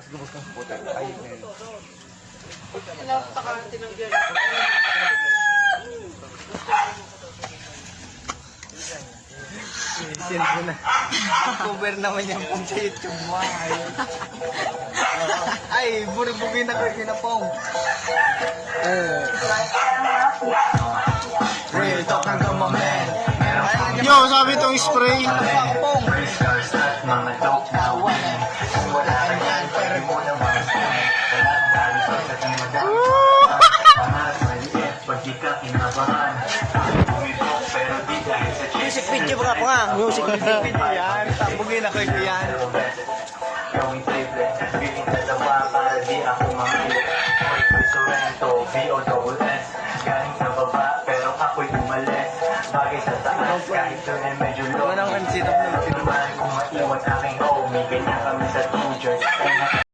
Puta, ayun na yun. Send mo na. Cover naman yan pong sa YouTube mo. Ay, buribugin na kayo kinapong. Real talk ng kamamen. Yo, sabi itong spray. Pong. Music video ba ka? Music video. Yan, tambugin ako yan. Gawing triple, feeling dalawa para di ako mamili. Ako'y Sorrento, V-O-S-S. Galing sa baba, pero ako'y umalis. Bagay sa taas, kahit doon ay medyo low. Walang kansinap na. Tinumahan kong maiwan aking homie. Ganyan kami sa 2 George.